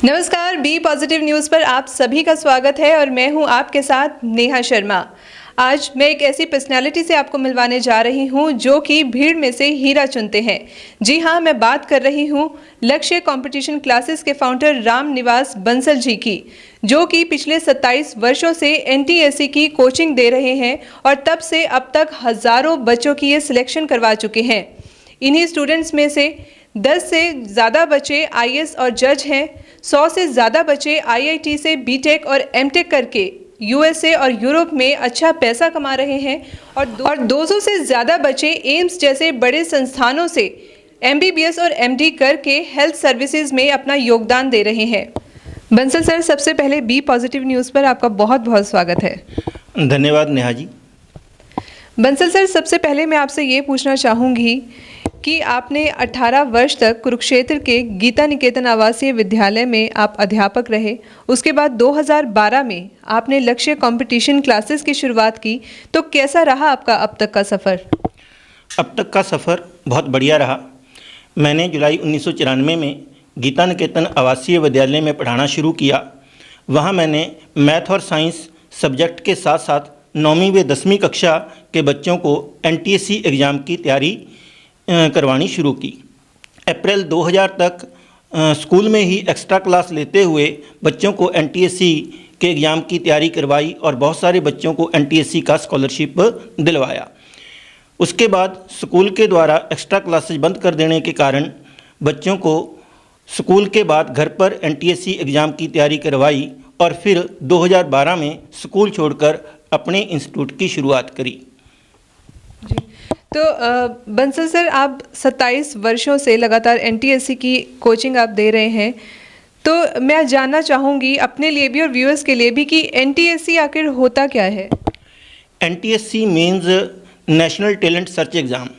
नमस्कार, B positive news पर आप सभी का स्वागत है और मैं हूं आपके साथ नेहा शर्मा। आज मैं एक ऐसी पर्सनालिटी से आपको मिलवाने जा रही हूं जो कि भीड़ में से हीरा चुनते हैं। जी हां, मैं बात कर रही हूं लक्ष्य कंपटीशन क्लासेस के फाउंडर रामनिवास बंसल जी की, जो कि पिछले 27 वर्षों से एनटीएससी की कोचिंग दे रहे हैं और तब से अब तक हजारों बच्चों की ये सिलेक्शन करवा चुके हैं। इन्हीं स्टूडेंट्स में से 10 से ज़्यादा बच्चे आईएएस और जज हैं। 100 से ज़्यादा बच्चे आईआईटी से बीटेक और एमटेक करके यूएसए और यूरोप में अच्छा पैसा कमा रहे हैं और 200 से ज़्यादा बच्चे एम्स जैसे बड़े संस्थानों से एमबीबीएस और एमडी करके हेल्थ सर्विसेज में अपना योगदान दे रहे हैं। बंसल सर, सबसे पहले बी पॉजिटिव न्यूज़ पर आपका बहुत बहुत स्वागत है। धन्यवाद नेहा जी। बंसल सर, सबसे पहले मैं आपसे ये पूछना चाहूँगी कि आपने 18 वर्ष तक कुरुक्षेत्र के गीता निकेतन आवासीय विद्यालय में आप अध्यापक रहे। उसके बाद 2012 में आपने लक्ष्य कंपटीशन क्लासेस की शुरुआत की। तो कैसा रहा आपका अब तक का सफ़र? अब तक का सफ़र बहुत बढ़िया रहा। मैंने जुलाई 1994 में गीता निकेतन आवासीय विद्यालय में पढ़ाना शुरू किया। वहाँ मैंने मैथ और साइंस सब्जेक्ट के साथ साथ 9वीं व 10वीं कक्षा के बच्चों को एनटीएससी एग्ज़ाम की तैयारी करवानी शुरू की। अप्रैल 2000 तक स्कूल में ही एक्स्ट्रा क्लास लेते हुए बच्चों को एनटीएससी के एग्ज़ाम की तैयारी करवाई और बहुत सारे बच्चों को एनटीएससी का स्कॉलरशिप दिलवाया। उसके बाद स्कूल के द्वारा एक्स्ट्रा क्लासेस बंद कर देने के कारण बच्चों को स्कूल के बाद घर पर एनटीएससी एग्ज़ाम की तैयारी करवाई और फिर 2012 में स्कूल छोड़कर अपने इंस्टीट्यूट की शुरुआत करी। तो बंसल सर, आप 27 वर्षों से लगातार एनटीएससी की कोचिंग आप दे रहे हैं। तो मैं जानना चाहूँगी अपने लिए भी और व्यूअर्स के लिए भी कि एनटीएससी आखिर होता क्या है? NTSC means national talent search exam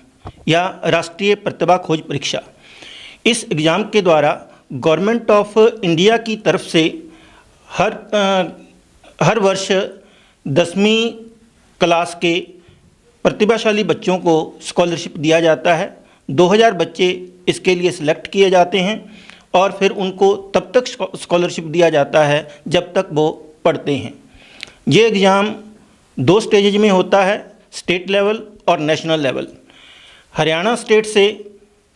या राष्ट्रीय प्रतिभा खोज परीक्षा। इस एग्ज़ाम के द्वारा गवर्नमेंट ऑफ इंडिया की तरफ से हर वर्ष 10वीं क्लास के प्रतिभाशाली बच्चों को स्कॉलरशिप दिया जाता है। 2000 बच्चे इसके लिए सिलेक्ट किए जाते हैं और फिर उनको तब तक स्कॉलरशिप दिया जाता है जब तक वो पढ़ते हैं। ये एग्ज़ाम 2 स्टेजेज में होता है, स्टेट लेवल और नेशनल लेवल। हरियाणा स्टेट से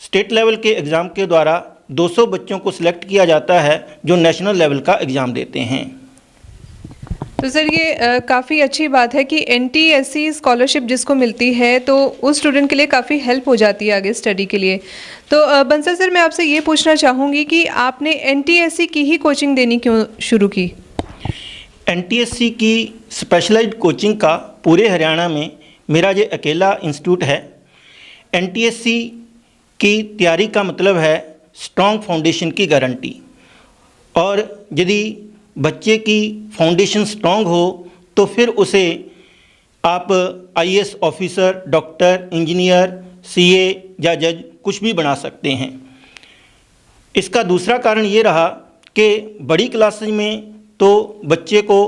स्टेट लेवल के एग्ज़ाम के द्वारा 200 बच्चों को सिलेक्ट किया जाता है जो नेशनल लेवल का एग्ज़ाम देते हैं। तो सर, ये काफ़ी अच्छी बात है कि एनटीएससी स्कॉलरशिप जिसको मिलती है तो उस स्टूडेंट के लिए काफ़ी हेल्प हो जाती है आगे स्टडी के लिए। तो बंसल सर, मैं आपसे ये पूछना चाहूँगी कि आपने एनटीएससी की ही कोचिंग देनी क्यों शुरू की? एनटीएससी की स्पेशलाइज्ड कोचिंग का पूरे हरियाणा में मेरा ये अकेला इंस्टीट्यूट है। एनटीएससी की तैयारी का मतलब है स्ट्रॉन्ग फाउंडेशन की गारंटी, और यदि बच्चे की फाउंडेशन स्ट्रॉन्ग हो तो फिर उसे आप IAS officer, doctor, engineer, CA या जज कुछ भी बना सकते हैं। इसका दूसरा कारण ये रहा कि बड़ी क्लासेज में तो बच्चे को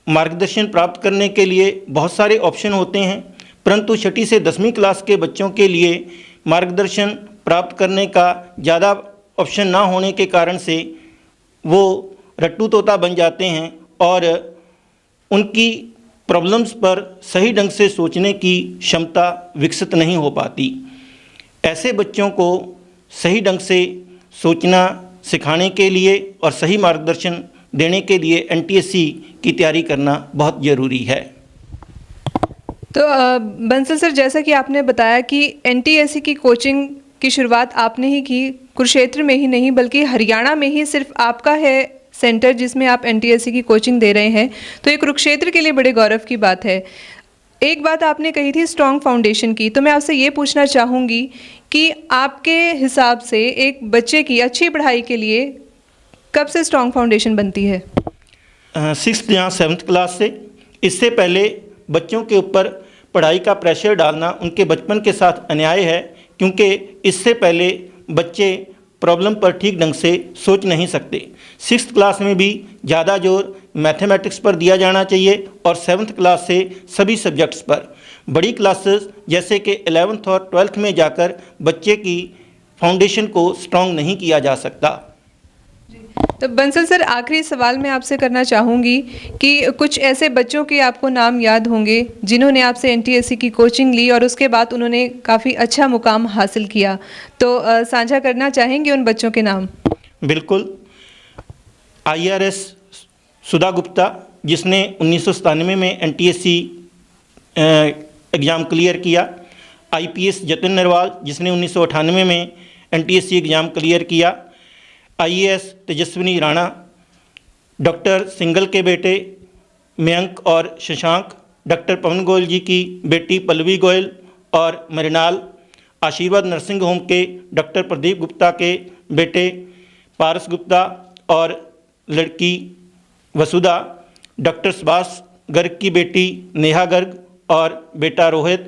मार्गदर्शन प्राप्त करने के लिए बहुत सारे ऑप्शन होते हैं, परंतु छठी से 10वीं क्लास के बच्चों के लिए मार्गदर्शन प्राप्त करने का ज़्यादा ऑप्शन ना होने के कारण से वो रट्टू तोता बन जाते हैं और उनकी प्रॉब्लम्स पर सही ढंग से सोचने की क्षमता विकसित नहीं हो पाती। ऐसे बच्चों को सही ढंग से सोचना सिखाने के लिए और सही मार्गदर्शन देने के लिए एनटीएससी की तैयारी करना बहुत ज़रूरी है। तो बंसल सर, जैसा कि आपने बताया कि एनटीएससी की कोचिंग की शुरुआत आपने ही की, कुरुक्षेत्र में ही नहीं बल्कि हरियाणा में ही सिर्फ आपका है सेंटर जिसमें आप एनटीएससी की कोचिंग दे रहे हैं। तो ये कुरुक्षेत्र के लिए बड़े गौरव की बात है। एक बात आपने कही थी स्ट्रॉन्ग फाउंडेशन की, तो मैं आपसे ये पूछना चाहूँगी कि आपके हिसाब से एक बच्चे की अच्छी पढ़ाई के लिए कब से स्ट्रॉन्ग फाउंडेशन बनती है? 6th या 7th क्लास से। इससे पहले बच्चों के ऊपर पढ़ाई का प्रेशर डालना उनके बचपन के साथ अन्याय है, क्योंकि इससे पहले बच्चे प्रॉब्लम पर ठीक ढंग से सोच नहीं सकते। 6th क्लास में भी ज़्यादा जोर मैथमेटिक्स पर दिया जाना चाहिए और 7th क्लास से सभी सब्जेक्ट्स पर। बड़ी क्लासेस जैसे कि 11th और 12th में जाकर बच्चे की फाउंडेशन को स्ट्रॉन्ग नहीं किया जा सकता। तो बंसल सर, आखिरी सवाल मैं आपसे करना चाहूँगी कि कुछ ऐसे बच्चों के आपको नाम याद होंगे जिन्होंने आपसे एनटीएससी की कोचिंग ली और उसके बाद उन्होंने काफ़ी अच्छा मुकाम हासिल किया, तो साझा करना चाहेंगे उन बच्चों के नाम? बिल्कुल। IRS सुधा गुप्ता, जिसने 1997 में एनटीएससी एग्ज़ाम क्लियर किया। IPS जतिन नरवाल, जिसने 1998 में एनटीएससी एग्ज़ाम क्लियर किया। IAS Tejaswini Rana, doctor single के बेटे मयंक और शशांक, डॉक्टर पवन गोयल जी की बेटी पल्लवी गोयल और मृणाल, आशीर्वाद नर्सिंग होम के डॉक्टर प्रदीप गुप्ता के बेटे पारस गुप्ता और लड़की वसुधा, डॉक्टर सुभाष गर्ग की बेटी नेहा गर्ग और बेटा रोहित,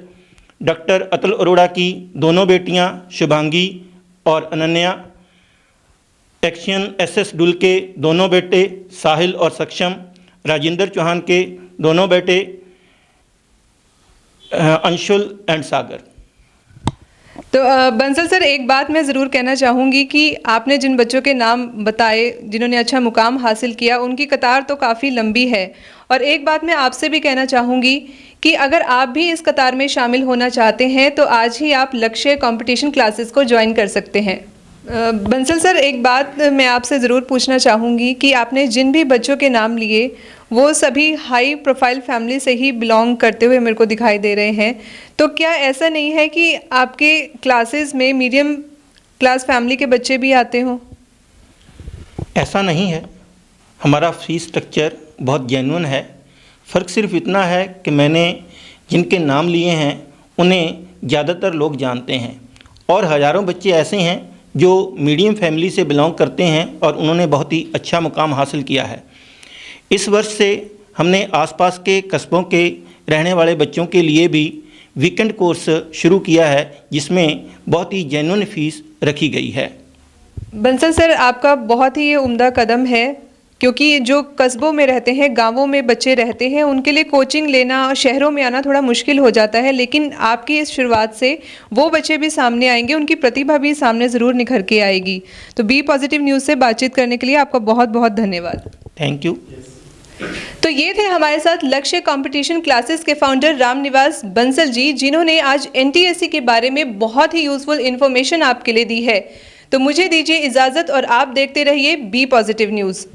डॉक्टर अतुल अरोड़ा की दोनों बेटियां शुभांगी और अनन्या, एक्शन SS डुल के दोनों बेटे साहिल और सक्षम, राजेंद्र चौहान के दोनों बेटे अंशुल एंड सागर। तो बंसल सर, एक बात मैं ज़रूर कहना चाहूँगी कि आपने जिन बच्चों के नाम बताए जिन्होंने अच्छा मुकाम हासिल किया, उनकी कतार तो काफ़ी लंबी है। और एक बात मैं आपसे भी कहना चाहूँगी कि अगर आप भी इस कतार में शामिल होना चाहते हैं तो आज ही आप लक्ष्य कंपटीशन क्लासेस को ज्वाइन कर सकते हैं। बंसल सर, एक बात मैं आपसे ज़रूर पूछना चाहूँगी कि आपने जिन भी बच्चों के नाम लिए वो सभी हाई प्रोफाइल फैमिली से ही बिलोंग करते हुए मेरे को दिखाई दे रहे हैं, तो क्या ऐसा नहीं है कि आपके क्लासेस में मीडियम क्लास फैमिली के बच्चे भी आते हों? ऐसा नहीं है, हमारा फीस स्ट्रक्चर बहुत जेन्युइन है। फ़र्क सिर्फ इतना है कि मैंने जिनके नाम लिए हैं उन्हें ज़्यादातर लोग जानते हैं और हज़ारों बच्चे ऐसे हैं जो मीडियम फैमिली से बिलोंग करते हैं और उन्होंने बहुत ही अच्छा मुकाम हासिल किया है। इस वर्ष से हमने आसपास के कस्बों के रहने वाले बच्चों के लिए भी वीकेंड कोर्स शुरू किया है, जिसमें बहुत ही जेन्युइन फ़ीस रखी गई है। बंसल सर, आपका बहुत ही ये उम्दा कदम है, क्योंकि जो कस्बों में रहते हैं, गांवों में बच्चे रहते हैं, उनके लिए कोचिंग लेना, शहरों में आना थोड़ा मुश्किल हो जाता है। लेकिन आपकी इस शुरुआत से वो बच्चे भी सामने आएंगे, उनकी प्रतिभा भी सामने ज़रूर निखर के आएगी। तो बी पॉजिटिव न्यूज़ से बातचीत करने के लिए आपका बहुत बहुत धन्यवाद। Thank you. तो ये थे हमारे साथ लक्ष्य कंपटीशन क्लासेस के फाउंडर रामनिवास बंसल जी, जिन्होंने आज एनटीएससी के बारे में बहुत ही यूजफुल इन्फॉर्मेशन आपके लिए दी है। तो मुझे दीजिए इजाज़त और आप देखते रहिए बी पॉजिटिव न्यूज़।